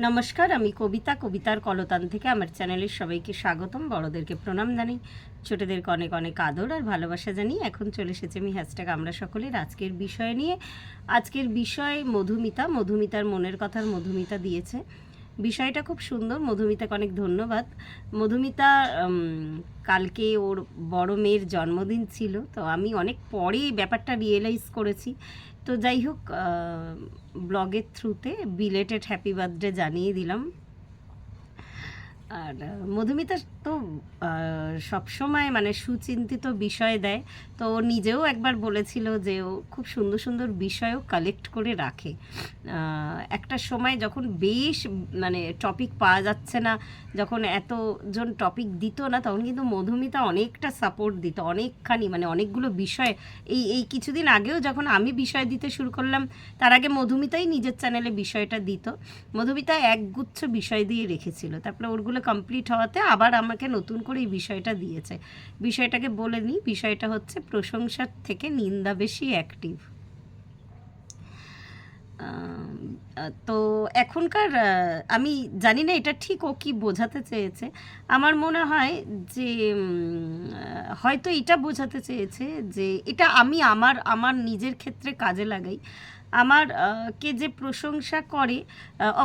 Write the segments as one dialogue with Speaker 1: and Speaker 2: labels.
Speaker 1: নমস্কার, আমি কবিতা কবিতার কলতান থেকে আমার চ্যানেলের সবাইকে স্বাগতম। বড়দেরকে প্রণাম জানাই, ছোটদেরকে অনেক অনেক আদর আর ভালোবাসা জানিয়ে এখন চলে এসেছে আমি হ্যাশট্যাগ আমরা সকলের আজকের বিষয় নিয়ে। আজকের বিষয় মধুমিতার মনের কথার মধুমিতা দিয়েছে। বিষয়টা খুব সুন্দর, মধুমিতাকে অনেক ধন্যবাদ। মধুমিতা কালকে ওর বড় মেয়ের জন্মদিন ছিল, তো আমি অনেক পরে ব্যাপারটা রিয়েলাইজ করেছি। তো যাই হোক, ব্লগের থ্রুতে বিলেটেড হ্যাপি বার্থডে জানিয়ে দিলাম। আর মধুমিতা তো সবসময় মানে সুচিন্তিত বিষয় দেয়, তো ও নিজেও একবার বলেছিল যে ও খুব সুন্দর সুন্দর বিষয়ও কালেক্ট করে রাখে। একটা সময় যখন বেশ মানে টপিক পাওয়া যাচ্ছে না, যখন এতজন টপিক দিত না, তখন কিন্তু মধুমিতা অনেকটা সাপোর্ট দিত, অনেকখানি মানে অনেকগুলো বিষয়। এই কিছুদিন আগেও যখন আমি বিষয় দিতে শুরু করলাম, তার আগে মধুমিতাই নিজের চ্যানেলে বিষয়টা দিত। মধুমিতা একগুচ্ছ বিষয় দিয়ে রেখেছিল, তারপরে ওরগুলো কমপ্লিট হওয়াতে আবার আমাকে নতুন করে এই বিষয়টা দিয়েছে। বিষয়টাকে বলে নিই, বিষয়টা হচ্ছে প্রশংসার থেকে নিন্দা বেশি অ্যাক্টিভ। তো এখনকার আমি জানি না এটা ঠিক ও কি বোঝাতে চেয়েছে। আমার মনে হয় যে হয়তো এটা বোঝাতে চেয়েছে যে এটা আমি আমার আমার নিজের ক্ষেত্রে কাজে লাগাই। আমার কে যে প্রশংসা করে,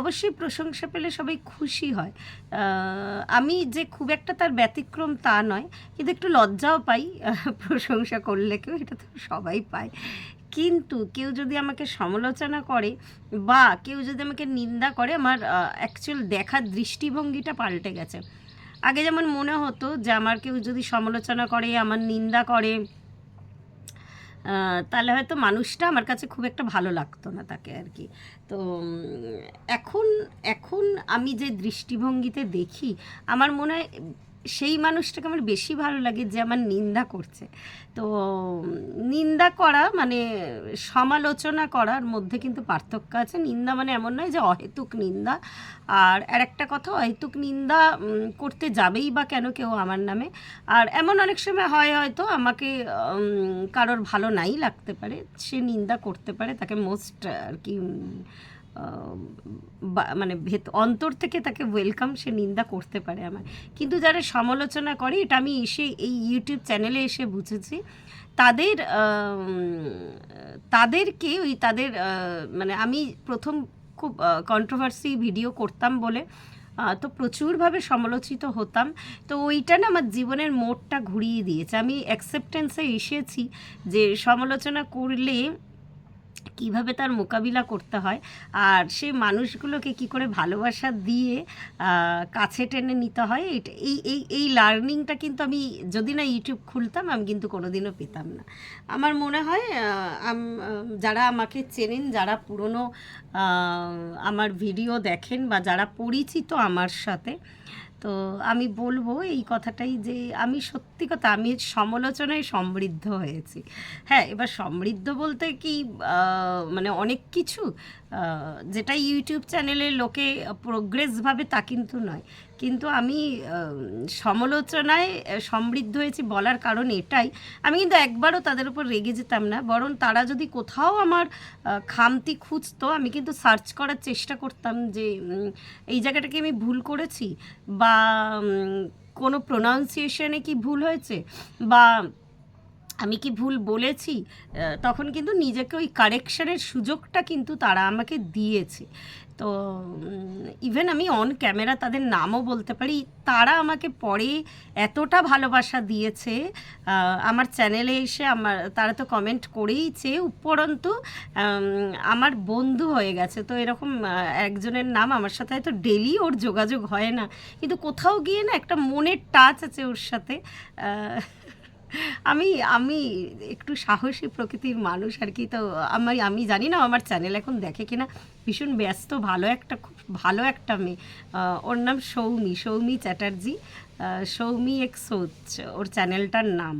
Speaker 1: অবশ্যই প্রশংসা পেলে সবাই খুশি হয়। আমি যে খুব একটা তার ব্যতিক্রম তা নয়, কিন্তু একটু লজ্জাও পাই প্রশংসা করলে, কেউ এটা তো সবাই পায়। কিন্তু কেউ যদি আমাকে সমালোচনা করে বা কেউ যদি আমাকে নিন্দা করে, আমার অ্যাকচুয়াল দেখার দৃষ্টিভঙ্গিটা পাল্টে গেছে। আগে যেমন মনে হতো যে আমার কেউ যদি সমালোচনা করে, আমার নিন্দা করে, তাহলে হয়তো মানুষটা আমার কাছে খুব একটা ভালো লাগতো না তাকে আর কি। তো এখন এখন আমি যে দৃষ্টিভঙ্গিতে দেখি, আমার মনে হয় সেই মানুষটাকে আমার বেশি ভালো লাগে যে আমার নিন্দা করছে। তো নিন্দা করা মানে সমালোচনা করার মধ্যে কিন্তু পার্থক্য আছে। নিন্দা মানে এমন নয় যে অহেতুক নিন্দা, আর একটা কথা, অহেতুক নিন্দা করতে যাবেই বা কেন কেউ আমার নামে। আর এমন অনেক সময় হয় হয়তো আমাকে কারোর ভালো নাই লাগতে পারে, সে নিন্দা করতে পারে, তাকে মোস্ট আর কি মানে অন্তর থেকে তাকে ওয়েলকাম, সে নিন্দা করতে পারে আমার। কিন্তু যারা সমালোচনা করে, এটা আমি এসে এই ইউটিউব চ্যানেলে এসে বুঝেছি, তাদেরকে ওই তাদের মানে আমি প্রথম খুব কন্ট্রোভার্সি ভিডিও করতাম বলে তো প্রচুরভাবে সমালোচিত হতাম। তো ওইটা না আমার জীবনের মোড়টা ঘুরিয়ে দিয়েছে। আমি অ্যাকসেপ্টেন্সে এসেছি যে সমালোচনা করলে কিভাবে তার মোকাবিলা করতে হয়, আর সেই মানুষগুলোকে কি করে ভালোবাসা দিয়ে কাছে টেনে নিতে হয়। এটা এই লার্নিংটা কিন্তু আমি যদি না ইউটিউব খুলতাম, আমি কিন্তু কোনোদিনও পেতাম না। আমার মনে হয় যারা আমাকে চেনেন, যারা পুরনো আমার ভিডিও দেখেন বা যারা পরিচিত আমার সাথে, তো আমি বলবো এই কথাটাই যে আমি সত্যি কথা, আমি সমালোচনায় সমৃদ্ধ হয়েছি। হ্যাঁ, এবার সমৃদ্ধ বলতে কি মানে অনেক কিছু যেটা ইউটিউব চ্যানেলে লোকে প্রোগ্রেস ভাবে তা কিন্তু নয়। কিন্তু আমি সমালোচনায় সমৃদ্ধ হয়েছি বলার কারণ এটাই, আমি কিন্তু একবারও তাদের উপর রেগে যেতাম না, বরং তারা যদি কোথাও আমার খামতি খুঁজতো, আমি কিন্তু সার্চ করার চেষ্টা করতাম যে এই জায়গাটাকে আমি ভুল করেছি, বা কোনো প্রোনাউন্সিয়েশনে কি ভুল হয়েছে, বা আমি কি ভুল বলেছি। তখন কিন্তু নিজেকে ওই কারেকশনের সুযোগটা কিন্তু তারা আমাকে দিয়েছে। তো ইভেন আমি অন ক্যামেরা তাদের নামও বলতে পারি, তারা আমাকে পরে এতটা ভালোবাসা দিয়েছে আমার চ্যানেলে এসে, তারা তো কমেন্ট করেইছে, উপরন্তু আমার বন্ধু হয়ে গেছে। তো এরকম একজনের নাম, আমার সাথে হয়তো ডেলি ওর যোগাযোগ হয় না, কিন্তু কোথাও গিয়ে না একটা মনের টাচ আছে ওর সাথে। আমি আমি একটু সাহসী প্রকৃতির মানুষ আর কি। তো আমি জানি না আমার চ্যানেল এখন দেখে কিনা, ভীষণ ব্যস্ত, খুব ভালো একটা মেয়ে, ওর নাম সৌমি চ্যাটার্জি, সৌমি এক সোচ ওর চ্যানেলটার নাম।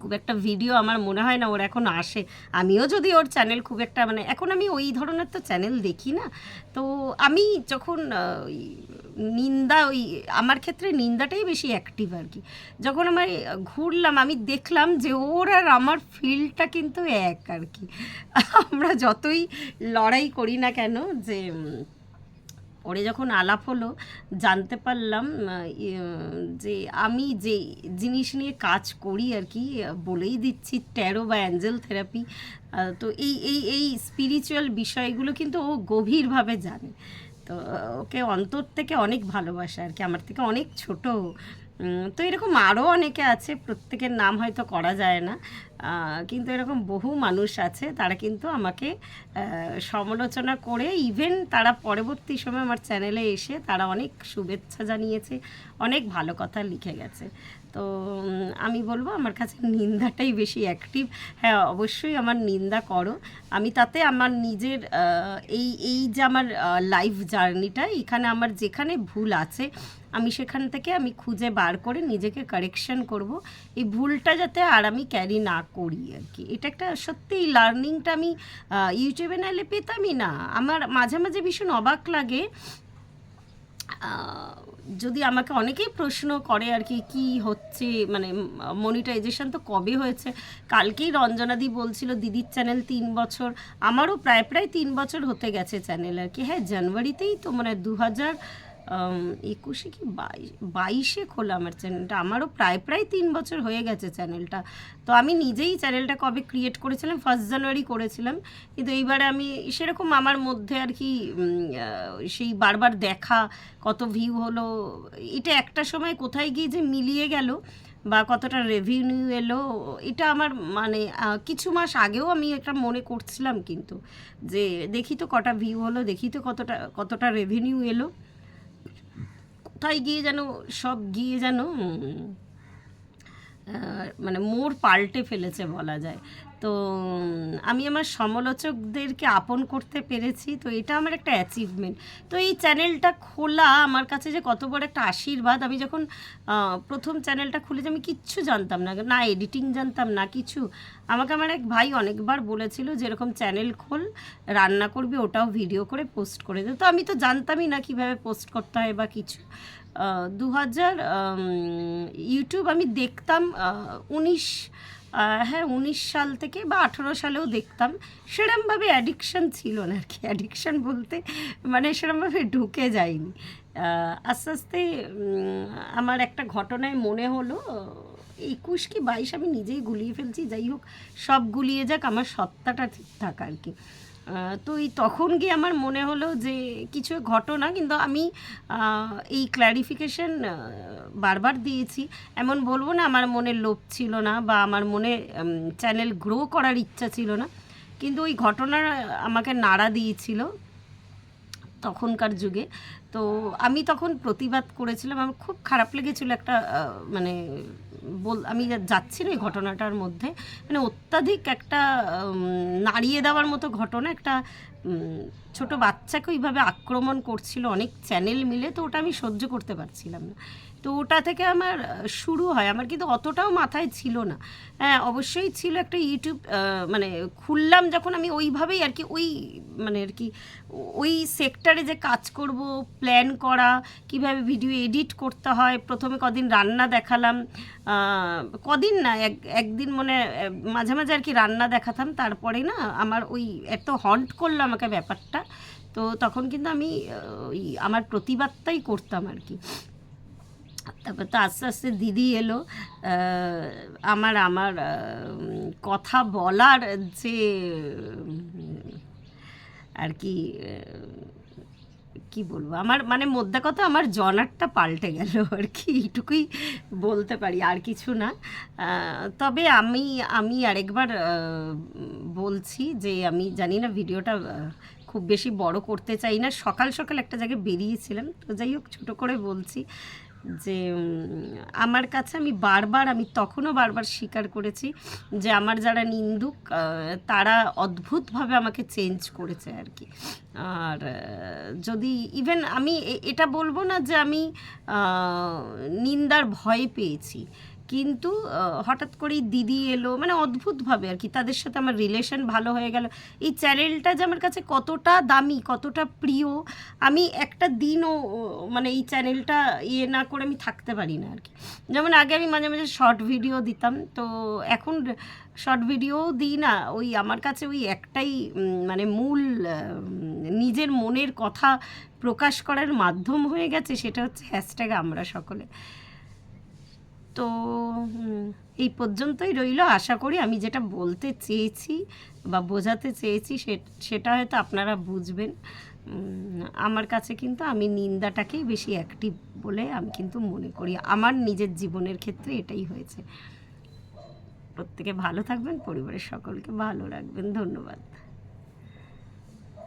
Speaker 1: খুব একটা ভিডিও আমার মনে হয় না ওর এখন আসে। আমিও যদি ওর চ্যানেল খুব একটা মানে এখন আমি ওই ধরনের তো চ্যানেল দেখি না। তো আমি যখন নিন্দা, আমার ক্ষেত্রে নিন্দাটাই বেশি অ্যাক্টিভ আর কি। যখন আমার ঘুরলাম, আমি দেখলাম যে ওর আর আমার ফিল্ডটা কিন্তু এক আর কি। আমরা যতই লড়াই করি না কেন, যে পরে যখন আলাপ হলো জানতে পারলাম যে আমি যে জিনিস নিয়ে কাজ করি আর কি, বলেই দিচ্ছি ট্যারো বা অ্যাঞ্জেল থেরাপি। তো এই স্পিরিচুয়াল বিষয়গুলো কিন্তু ও গভীরভাবে জানে। তো ওকে অন্তর থেকে অনেক ভালোবাসা আর কি, আমার থেকে অনেক ছোট। তো এরকম আরও অনেকে আছে, প্রত্যেকের নাম হয়তো করা যায় না, কিন্তু এরকম বহু মানুষ আছে, তারা কিন্তু আমাকে সমালোচনা করে, ইভেন তারা পরবর্তী সময় আমার চ্যানেলে এসে তারা অনেক শুভেচ্ছা জানিয়েছে, অনেক ভালো কথা লিখে গেছে। তো আমি বলবো আমার কাছে নিন্দাটাই বেশি অ্যাক্টিভ। হ্যাঁ, অবশ্যই আমার নিন্দা করো, আমি তাতে আমার নিজের এই যে আমার লাইফ জার্নিটা, এখানে আমার যেখানে ভুল আছে আমি সেখান থেকে আমি খুঁজে বার করে নিজেকে কারেকশন করব, এই ভুলটা যাতে আর আমি ক্যারি না করি আর কি। এটা একটা সত্যি লার্নিংটা আমি ইউটিউবে নাইলে পেতামই না। আমার মাঝে মাঝে ভীষণ অবাক লাগে, যদি আমাকে অনেকেই প্রশ্ন করে আর কি কী হচ্ছে, মানে মনিটাইজেশন তো কবে হয়েছে। কালকেই রঞ্জনাদি বলছিল দিদির চ্যানেল 3 বছর, আমারও প্রায় 3 বছর হতে গেছে চ্যানেল আর কি। হ্যাঁ, জানুয়ারিতেই তো, মানে 2021 কি 22 খোলা আমার চ্যানেলটা, আমারও প্রায় 3 বছর হয়ে গেছে চ্যানেলটা। তো আমি নিজেই চ্যানেলটা কবে ক্রিয়েট করেছিলাম, 1 জানুয়ারি করেছিলাম, কিন্তু এইবারে আমি সেরকম আমার মধ্যে আর কি সেই বারবার দেখা, কত ভিউ হলো, এটা একটা সময় কোথায় গিয়ে যে মিলিয়ে গেল বা কতটা রেভিনিউ এলো, এটা আমার মানে কিছু মাস আগেও আমি একটা মনে করছিলাম, কিন্তু যে দেখি তো কটা ভিউ হলো, দেখি তো কতটা রেভিনিউ এলো, কোথায় গিয়ে যেন সব গিয়ে যেন মানে মোড় পাল্টে ফেলেছে বলা যায়। তো আমি আমার সমালোচকদেরকে আপন করতে পেরেছি, তো এটা আমার একটা অ্যাচিভমেন্ট। তো এই চ্যানেলটা খোলা আমার কাছে যে কত বড় একটা আশীর্বাদ। আমি যখন প্রথম চ্যানেলটা খুলেছি আমি কিচ্ছু জানতাম না, না এডিটিং জানতাম না কিছু। আমাকে আমার এক ভাই অনেকবার বলেছিল যে এরকম চ্যানেল খোল, রান্না করবি, ওটাও ভিডিও করে পোস্ট করে দে। তো আমি তো জানতামই না কীভাবে পোস্ট করতে হয় বা কিছু। 2000 ইউটিউব আমি দেখতাম 19 সাল থেকে বা 18 সালেও দেখতাম। সেরমভাবে অ্যাডিকশান ছিল না আর কি, অ্যাডিকশান বলতে মানে সেরমভাবে ঢুকে যায়নি। আস্তে আস্তে আমার একটা ঘটনায় মনে হলো, 21 কি 22 আমি নিজেই গুলিয়ে ফেলছি, যাই হোক সব গুলিয়ে যাক, আমার সত্তাটা ঠিক থাক আর কি। তো তখন গিয়ে আমার মনে হলো যে কিছু ঘটনা, কিন্তু আমি এই ক্ল্যারিফিকেশন বারবার দিয়েছি, এমন বলবো না আমার মনে লোভ ছিল না বা আমার মনে চ্যানেল গ্রো করার ইচ্ছা ছিল না, কিন্তু ওই ঘটনা আমাকে নাড়া দিয়েছিল তখনকার যুগে। তো আমি তখন প্রতিবাদ করেছিলাম, আমার খুব খারাপ লেগেছিল একটা মানে আমি যাচ্ছি না এই ঘটনাটার মধ্যে, মানে অত্যাধিক একটা নাড়িয়ে দেওয়ার মতো ঘটনা, একটা ছোট বাচ্চাকে ওইভাবে আক্রমণ করছিল অনেক চ্যানেল মিলে, তো ওটা আমি সহ্য করতে পারছিলাম না। তো ওটা থেকে আমার শুরু হয়, আমার কিন্তু অতটাও মাথায় ছিল না। হ্যাঁ, অবশ্যই ছিল একটা ইউটিউব, মানে খুললাম যখন আমি ওইভাবেই আর কি, ওই মানে আর কি ওই সেক্টরে যে কাজ করব, প্ল্যান করা, কিভাবে ভিডিও এডিট করতে হয়, প্রথমে কদিন রান্না দেখালাম, কদিন না একদিন মানে মাঝে মাঝে আর কি রান্না দেখাতাম, তারপরে না আমার ওই এত হন্ট করলো আমাকে ব্যাপারটা। তো তখন কিন্তু আমি ওই আমার প্রতিবাদটাই করতাম আর কি। তারপর তো আস্তে আস্তে দিদি এলো, আমার কথা বলার যে আর কি কি বলবো, আমার মানে মোদ্দা কথা আমার জনারটা পাল্টে গেল আর কি, এইটুকুই বলতে পারি, আর কিছু না। তবে আমি আরেকবার বলছি যে আমি জানি না ভিডিওটা খুব বেশি বড় করতে চাই না, সকাল সকাল একটা জায়গায় বেরিয়েছিলাম, তো যাই হোক ছোটো করে বলছি যে আমার কাছে আমি তখনও বারবার স্বীকার করেছি যে আমার যারা নিন্দুক তারা অদ্ভুতভাবে আমাকে চেঞ্জ করেছে আর কি। আর যদি ইভেন আমি এটা বলবো না যে আমি নিন্দার ভয় পেয়েছি, কিন্তু হঠাৎ করেই দিদি এলো, মানে অদ্ভুতভাবে আর কি তাদের সাথে আমার রিলেশন ভালো হয়ে গেল। এই চ্যানেলটা যে আমার কাছে কতটা দামি, কতটা প্রিয়, আমি একটা দিনও মানে এই চ্যানেলটা ইয়ে না করে আমি থাকতে পারি না আর কি। যেমন আগে আমি মাঝে মাঝে শর্ট ভিডিও দিতাম, তো এখন শর্ট ভিডিও দিই না। ওই আমার কাছে ওই একটাই মানে মূল নিজের মনের কথা প্রকাশ করার মাধ্যম হয়ে গেছে, সেটা হচ্ছে হ্যাশট্যাগ আমরা সকলে। তো এই পর্যন্তই রইল। আশা করি আমি যেটা বলতে চেয়েছি বা বোঝাতে চেয়েছি সেটা হয়তো আপনারা বুঝবেন। আমার কাছে কিন্তু আমি নিন্দাটাকেই বেশি অ্যাক্টিভ বলে আমি কিন্তু মনে করি। আমার নিজের জীবনের ক্ষেত্রে এটাই হয়েছে। প্রত্যেকে ভালো থাকবেন, পরিবারের সকলকে ভালো রাখবেন। ধন্যবাদ।